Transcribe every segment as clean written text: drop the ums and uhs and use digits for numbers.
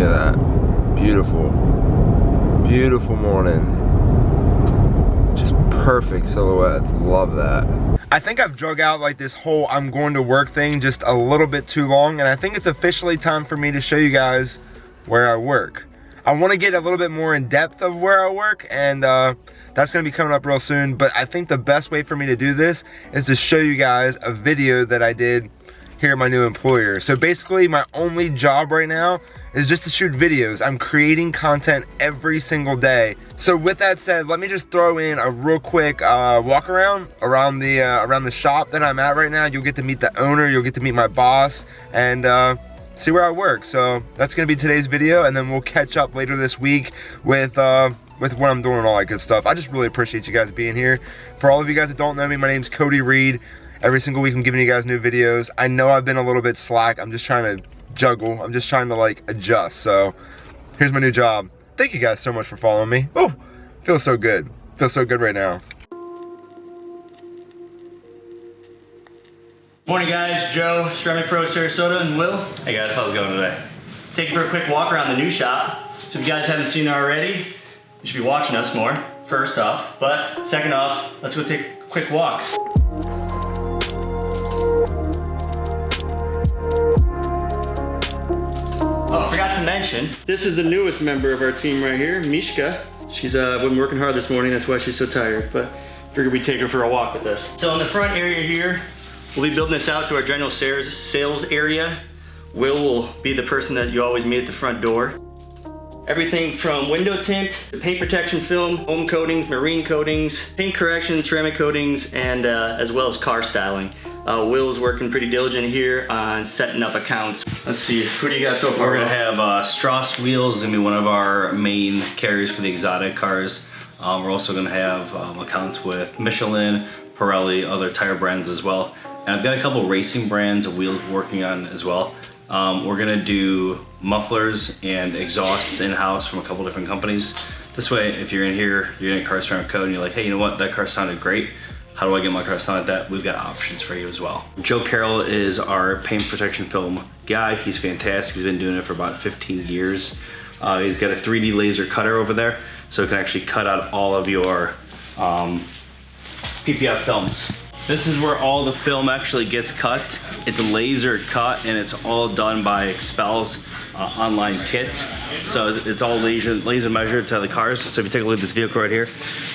at that. Beautiful. Beautiful morning. Just perfect silhouettes. Love that. I think I've drug out like this whole I'm going to work thing just a little bit too long, and I think it's officially time for me to show you guys where I work. I want to get a little bit more in depth of where I work, and that's going to be coming up real soon, but I think the best way for me to do this is to show you guys a video that I did here at my new employer. So basically my only job right now is just to shoot videos. I'm creating content every single day. So with that said, let me just throw in a real quick walk around the shop that I'm at right now. You'll get to meet the owner, you'll get to meet my boss, and see where I work. So that's gonna be today's video, and then we'll catch up later this week with what I'm doing and all that good stuff. I just really appreciate you guys being here. For all of you guys that don't know me, my name's Cody Reed. Every single week I'm giving you guys new videos. I know I've been a little bit slack. I'm just trying to juggle. I'm just trying to like adjust. So here's my new job. Thank you guys so much for following me. Oh, feels so good. Feels so good right now. Morning guys, Joe, Strummer Pro Sarasota, and Will. Hey guys, how's it going today? Taking for a quick walk around the new shop. So if you guys haven't seen it already, you should be watching us more, first off. But second off, let's go take a quick walk. Oh, I forgot to mention, this is the newest member of our team right here, Mishka. She's been working hard this morning, that's why she's so tired, but figured we'd take her for a walk with us. So in the front area here, we'll be building this out to our general sales area. Will be the person that you always meet at the front door. Everything from window tint, to paint protection film, home coatings, marine coatings, paint corrections, ceramic coatings, and as well as car styling. Will's working pretty diligent here on setting up accounts. Let's see, who do you got so far? We're gonna have Strauss wheels, gonna be one of our main carriers for the exotic cars. We're also gonna have accounts with Michelin, Pirelli, other tire brands as well. And I've got a couple racing brands of wheels working on as well. We're gonna do mufflers and exhausts in-house from a couple different companies. This way, if you're in here, you're in a car ceramic code and you're like, hey, you know what, that car sounded great. How do I get my car sound like that? We've got options for you as well. Joe Carroll is our paint protection film guy. He's fantastic. He's been doing it for about 15 years. He's got a 3D laser cutter over there, so it can actually cut out all of your PPF films. This is where all the film actually gets cut. It's a laser cut, and it's all done by Expel's online kit. So it's all laser measured to the cars. So if you take a look at this vehicle right here,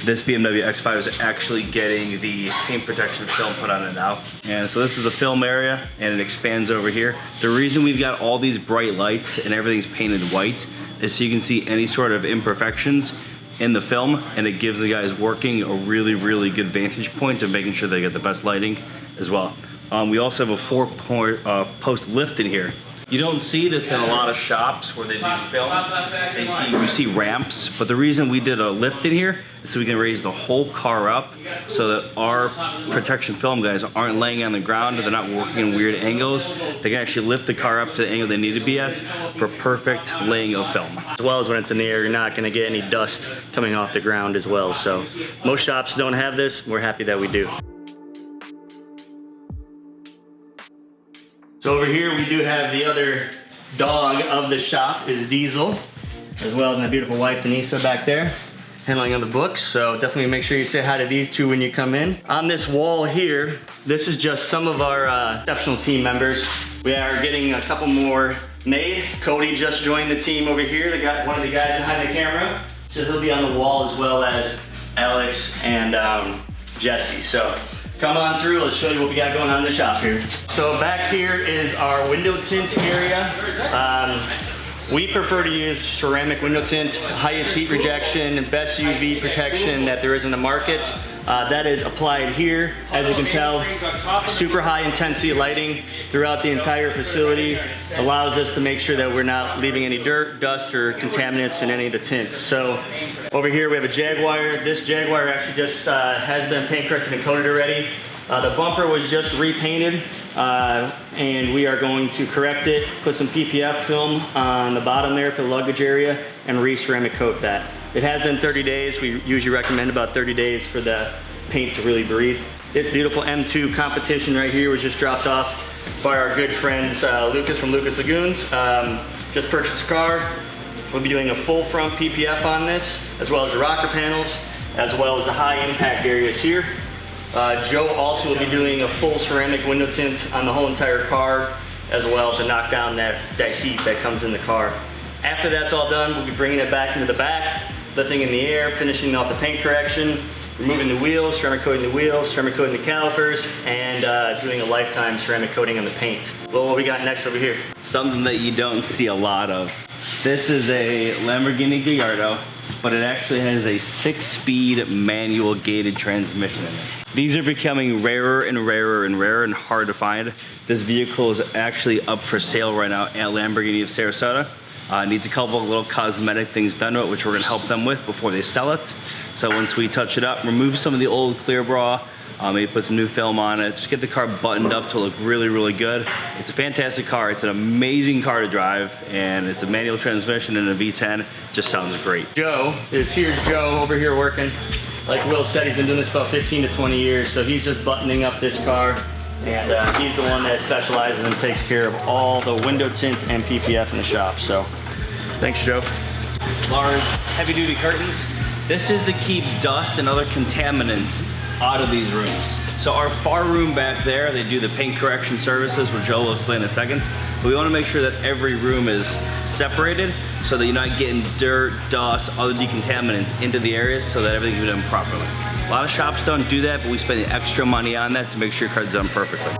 this BMW X5 is actually getting the paint protection film put on it now. And so this is the film area, and it expands over here. The reason we've got all these bright lights and everything's painted white is so you can see any sort of imperfections in the film, and it gives the guys working a really, really good vantage point of making sure they get the best lighting as well. We also have a 4-post lift in here. You don't see this in a lot of shops where they do film. You see ramps, but the reason we did a lift in here is so we can raise the whole car up so that our protection film guys aren't laying on the ground, or they're not working in weird angles. They can actually lift the car up to the angle they need to be at for perfect laying of film. As well as when it's in the air, you're not gonna get any dust coming off the ground as well. So most shops don't have this. We're happy that we do. So over here we do have the other dog of the shop is Diesel, as well as my beautiful wife Denisa back there, handling on the books. So definitely make sure you say hi to these two when you come in. On this wall here, this is just some of our exceptional team members. We are getting a couple more made. Cody just joined the team over here, one of the guys behind the camera. So he'll be on the wall, as well as Alex and Jesse. So come on through, let's show you what we got going on in the shop here. So back here is our window tint area. We prefer to use ceramic window tint, highest heat rejection, best UV protection that there is in the market. That is applied here. As you can tell, super high intensity lighting throughout the entire facility allows us to make sure that we're not leaving any dirt, dust, or contaminants in any of the tints. So over here we have a Jaguar. This Jaguar actually just has been paint corrected and coated already. The bumper was just repainted, and we are going to correct it, put some PPF film on the bottom there for the luggage area, and re-ceramic coat that. It has been 30 days. We usually recommend about 30 days for the paint to really breathe. This beautiful M2 competition right here was just dropped off by our good friends Lucas from Lucas Lagoons. just purchased a car. We'll be doing a full front PPF on this, as well as the rocker panels, as well as the high impact areas here. Joe also will be doing a full ceramic window tint on the whole entire car, as well to knock down that heat that comes in the car. After that's all done, we'll be bringing it back into the back, lifting in the air, finishing off the paint correction, removing the wheels, ceramic coating the wheels, ceramic coating the calipers, and doing a lifetime ceramic coating on the paint. Well, what we got next over here? Something that you don't see a lot of. This is a Lamborghini Gallardo, but it actually has a 6-speed manual gated transmission in it. These are becoming rarer and rarer and rarer and hard to find. This vehicle is actually up for sale right now at Lamborghini of Sarasota. Needs a couple of little cosmetic things done to it, which we're gonna help them with before they sell it. So once we touch it up, remove some of the old clear bra, maybe put some new film on it, just get the car buttoned up to look really, really good. It's a fantastic car. It's an amazing car to drive, and it's a manual transmission and a V10. Just sounds great. Joe is here. Joe over here working. Like Will said, he's been doing this about 15 to 20 years, so he's just buttoning up this car, and he's the one that specializes and takes care of all the window tint and PPF in the shop. So, thanks, Joe. Large, heavy-duty curtains. This is to keep dust and other contaminants out of these rooms. So our far room back there, they do the paint correction services, which Joe will explain in a second. But we want to make sure that every room is separated so that you're not getting dirt, dust, other decontaminants into the areas, so that everything can be done properly. A lot of shops don't do that, but we spend the extra money on that to make sure your car's done perfectly.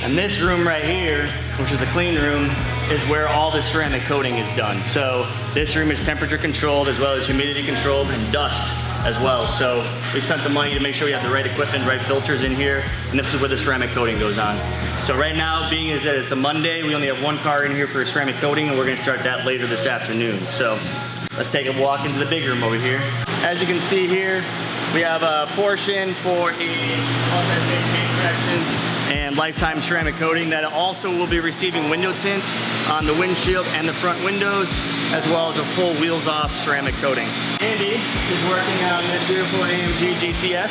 And this room right here, which is the clean room, is where all the ceramic coating is done. So this room is temperature controlled, as well as humidity controlled, and dust as well. So we spent the money to make sure we have the right equipment, right filters in here, and this is where the ceramic coating goes on. So right now, being is that it's a Monday, we only have one car in here for a ceramic coating, and we're gonna start that later this afternoon. So let's take a walk into the big room over here. As you can see here, we have a portion for a paint correction and lifetime ceramic coating that also will be receiving window tint on the windshield and the front windows, as well as a full wheels off ceramic coating. Andy is working on this beautiful AMG GTS.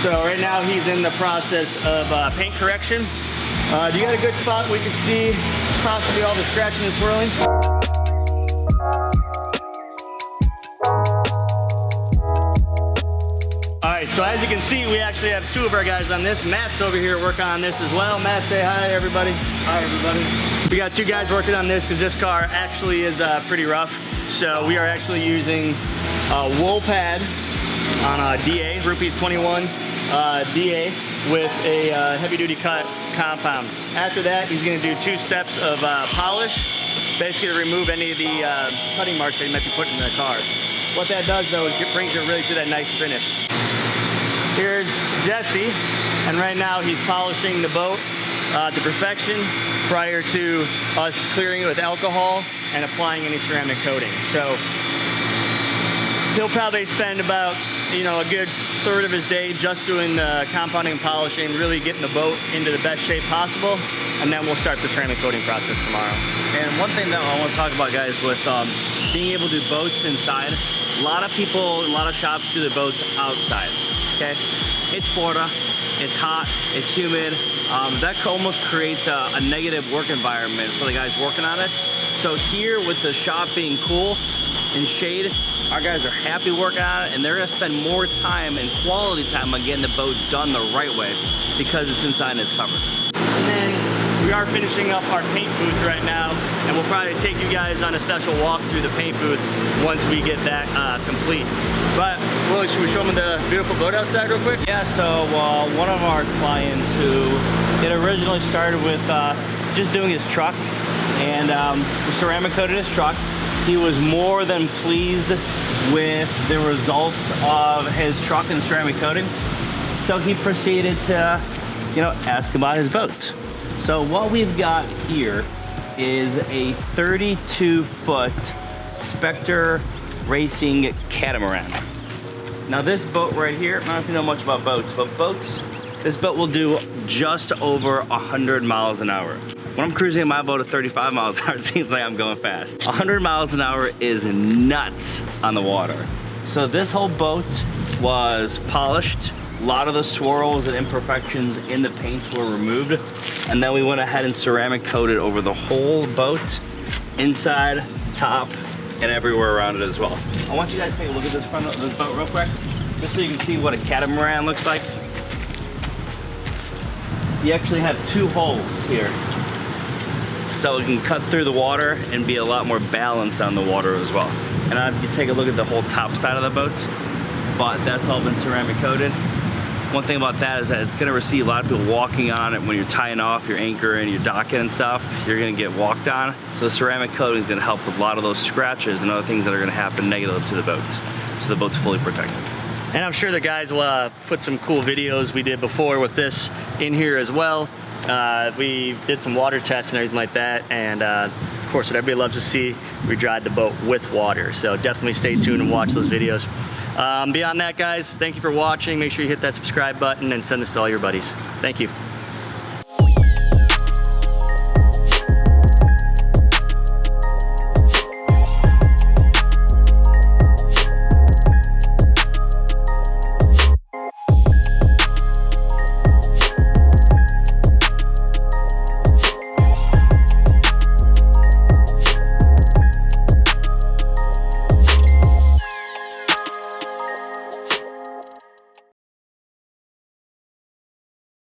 So right now he's in the process of paint correction. Do you got a good spot we can see possibly all the scratching and swirling? All right, so as you can see, we actually have two of our guys on this. Matt's over here working on this as well. Matt, say hi, everybody. Hi, everybody. We got two guys working on this because this car actually is pretty rough. So we are actually using a wool pad on a DA, Rupees 21 DA, with a heavy-duty cut compound. After that, he's gonna do 2 steps of polish, basically to remove any of the cutting marks that he might be putting in the car. What that does, though, is it brings it really to that nice finish. Here's Jesse, and right now he's polishing the boat to perfection prior to us clearing it with alcohol and applying any ceramic coating. So he'll probably spend about, a good third of his day just doing the compounding and polishing, really getting the boat into the best shape possible, and then we'll start the ceramic coating process tomorrow. And one thing that I want to talk about, guys, with being able to do boats inside, a lot of people, a lot of shops do the boats outside. Okay, it's Florida, it's hot, it's humid. That almost creates a negative work environment for the guys working on it. So here, with the shop being cool and shade, our guys are happy working on it, and they're gonna spend more time and quality time on getting the boat done the right way because it's inside and it's covered. And then we are finishing up our paint booth right now, and we'll probably take you guys on a special walk through the paint booth once we get that complete. But Willie, should we show them the beautiful boat outside real quick? Yeah, so one of our clients who had originally started with just doing his truck, and ceramic coated his truck. He was more than pleased with the results of his truck and ceramic coating. So he proceeded to, ask about his boat. So what we've got here is a 32-foot Spectre Racing catamaran. Now this boat right here, I don't know if you know much about boats, but this boat will do just over 100 miles an hour. When I'm cruising my boat at 35 miles an hour, it seems like I'm going fast. 100 miles an hour is nuts on the water. So this whole boat was polished, A lot of the swirls and imperfections in the paints were removed, and then we went ahead and ceramic coated over the whole boat, inside, top, and everywhere around it as well. I want you guys to take a look at this front of this boat real quick, just so you can see what a catamaran looks like. You actually have 2 holes here, so it can cut through the water and be a lot more balanced on the water as well. And if you take a look at the whole top side of the boat, but that's all been ceramic coated. One thing about that is that it's gonna receive a lot of people walking on it when you're tying off your anchor and your docking and stuff. You're gonna get walked on. So the ceramic coating is gonna help with a lot of those scratches and other things that are gonna happen negative to the boat. So the boat's fully protected. And I'm sure the guys will put some cool videos we did before with this in here as well. We did some water tests and everything like that, and of course what everybody loves to see, we dried the boat with water. So definitely stay tuned and watch those videos. Beyond that, guys, thank you for watching. Make sure you hit that subscribe button and send this to all your buddies. Thank you.